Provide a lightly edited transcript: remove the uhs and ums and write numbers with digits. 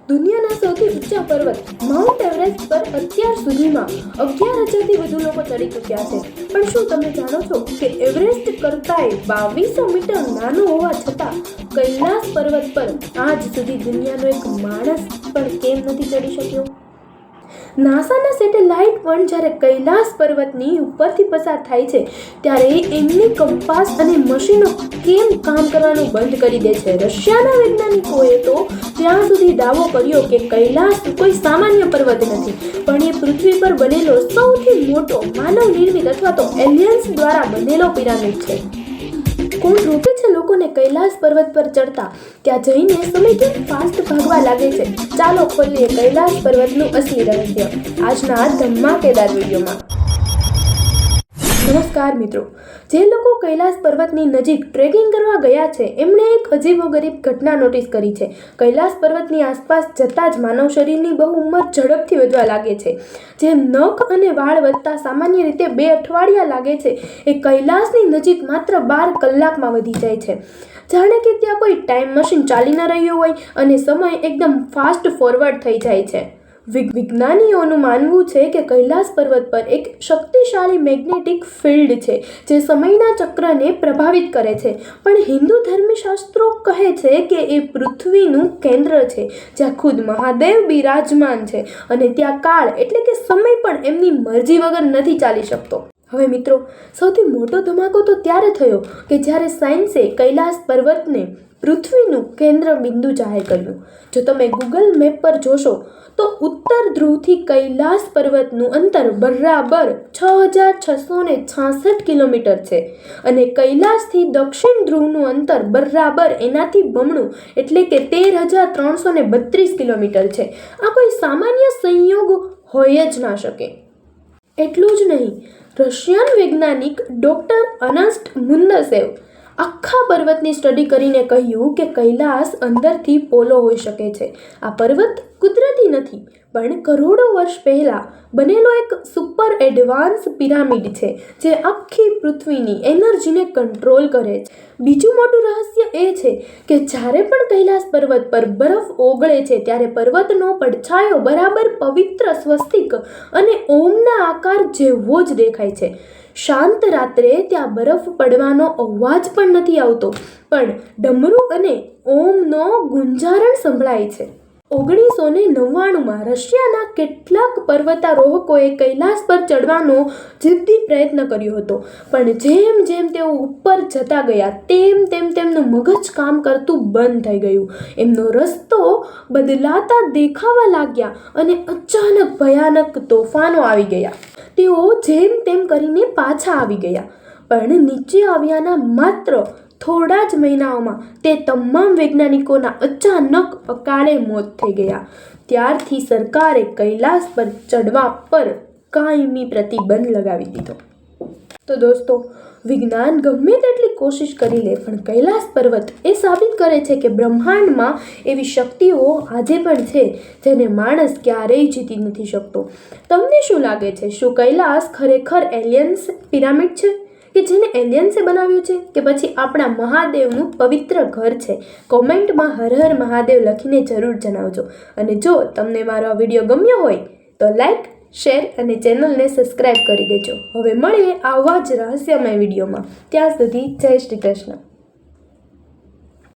દુનિયાના સૌથી ઊંચા પર્વત માઉન્ટ એવરેસ્ટ પર અત્યાર સુધીમાં 11,000થી વધુ લોકો ચડી ચૂક્યા છે. પણ શું તમે જાણો છો કે એવરેસ્ટ કરતાંય 2200 મીટર નાનો હોવા છતાં કૈલાસ પર્વત પર આજ સુધી દુનિયાનો એક માણસ પણ કેમ નથી ચડી શક્યો? નાસાના સેટેલાઇટ પણ જ્યારે કૈલાસ પર્વતની ઉપરથી પસાર થાય છે ત્યારે એમની કંપાસ અને મશીનો કેમ કામ કરવાનું બંધ કરી દે છે? રશિયાના વૈજ્ઞાનિકોએ તો ત્યાં સુધી દાવો કર્યો કે કૈલાસ કોઈ સામાન્ય પર્વત નથી, પણ એ પૃથ્વી પર બનેલો સૌથી મોટો માનવ નિર્મિત અથવા તો એલિયન્સ દ્વારા બનેલો પિરામિડ છે. કોણ રોકે છે લોકોને કૈલાસ પર્વત પર ચડતા? ત્યાં જઈને સમય કેમ ફાસ્ટ ભાગવા લાગે છે? ચાલો ખોલીએ કૈલાસ પર્વતનું અસલી રહસ્ય આજના આ ધમાકેદાર વિડીયોમાં. નમસ્કાર મિત્રો, જે લોકો કૈલાસ પર્વતની નજીક ટ્રેકિંગ કરવા ગયા છે એમણે એક અજીબોગરીબ ઘટના નોટિસ કરી છે. કૈલાસ પર્વતની આસપાસ જતાં જ માનવ શરીરની બહુ ઉંમર ઝડપથી વધવા લાગે છે. જે નખ અને વાળ વધતા સામાન્ય રીતે 2 અઠવાડિયા લાગે છે એ કૈલાસની નજીક માત્ર 12 કલાકમાં વધી જાય છે. જાણે કે ત્યાં કોઈ ટાઈમ મશીન ચાલી ન રહ્યો હોય અને સમય એકદમ ફાસ્ટ ફોરવર્ડ થઈ જાય છે. વિજ્ઞાનીઓનું માનવું છે કે કૈલાસ પર્વત પર એક શક્તિશાળી મેગ્નેટિક ફિલ્ડ છે જે સમયના ચક્રને પ્રભાવિત કરે છે. પણ હિન્દુ ધર્મશાસ્ત્રો કહે છે કે એ પૃથ્વીનું કેન્દ્ર છે જ્યાં ખુદ મહાદેવ બિરાજમાન છે અને ત્યાં કાળ એટલે કે સમય પણ એમની મરજી વગર નથી ચાલી શકતો. હવે મિત્રો, સૌથી મોટો ધમાકો તો ત્યારે થયો કે જ્યારે સાયન્સે કૈલાસ પર્વતને પૃથ્વીનું કેન્દ્ર બિંદુ જાહેર કર્યું. જો તમે ગૂગલ મેપ પર જોશો તો ઉત્તર ધ્રુવથી કૈલાસ પર્વતનું અંતર બરાબર 6,666 કિલોમીટર છે અને કૈલાસથી દક્ષિણ ધ્રુવનું અંતર બરાબર એનાથી બમણું એટલે કે 13,332 કિલોમીટર છે. આ કોઈ સામાન્ય સંયોગ હોય જ ના શકે. એટલું જ નહીં, રશિયન વૈજ્ઞાનિક ડોક્ટર અનસ્ટ મુન્દ્સેવ આખા પર્વતની સ્ટડી કરીને કહ્યું કે કૈલાસ અંદરથી પોલો હોઈ શકે છે. આ પર્વત કુદરતી નથી, પણ કરોડો વર્ષ પહેલાં બનેલો એક સુપર એડવાન્સ પિરામિડ છે જે આખી પૃથ્વીની એનર્જીને કંટ્રોલ કરે છે. બીજું મોટું રહસ્ય એ છે કે જ્યારે પણ કૈલાસ પર્વત પર બરફ ઓગળે છે ત્યારે પર્વતનો પડછાયો બરાબર પવિત્ર સ્વસ્તિક અને ઓમના આકાર જેવો જ દેખાય છે. શાંત રાત્રે ત્યાં બરફ પડવાનો અવાજ પણ નથી આવતો, પણ ડમરું અને ઓમનો ગુંજારણ સંભળાય છે. 1999માં રશિયાના કેટલાક પર્વતારોહકોએ કૈલાસ પર ચડવાનો જિદ્દી પ્રયત્ન કર્યો હતો, પણ જેમ જેમ તેઓ ઉપર જતા ગયા તેમ તેમ તેમનું મગજ કામ કરતું બંધ થઈ ગયું. એમનો રસ્તો બદલાતા દેખાવા લાગ્યા અને અચાનક ભયાનક તોફાનો આવી ગયા. તેઓ જેમ તેમ કરીને પાછા આવી ગયા, પણ નીચે આવ્યાના માત્ર થોડા જ મહિનાઓમાં તે તમામ વૈજ્ઞાનિકોના અચાનક અકાળે મોત થઈ ગયા. ત્યારથી સરકારે કૈલાસ પર ચડવા પર કાયમી પ્રતિબંધ લગાવી દીધો. તો દોસ્તો, વિજ્ઞાન ગમે તેટલી કોશિશ કરી લે પણ કૈલાસ પર્વત એ સાબિત કરે છે કે બ્રહ્માંડમાં એવી શક્તિઓ આજે પણ છે જેને માણસ ક્યારેય જીતી નથી શકતો. તમને શું લાગે છે, શું કૈલાસ ખરેખર એલિયન્સ પિરામિડ છે કે જેને એલિયન્સે બનાવ્યું છે, કે પછી આપણા મહાદેવનું પવિત્ર ઘર છે? કોમેન્ટમાં હર હર મહાદેવ લખીને જરૂર જણાવજો. અને જો તમને મારો આ વિડીયો ગમ્યો હોય તો લાઈક, શેર અને ચેનલને સબસ્ક્રાઈબ કરી દેજો. હવે મળીએ આવા જ રહસ્યમય વિડીયોમાં. ત્યાં સુધી જય શ્રી કૃષ્ણ.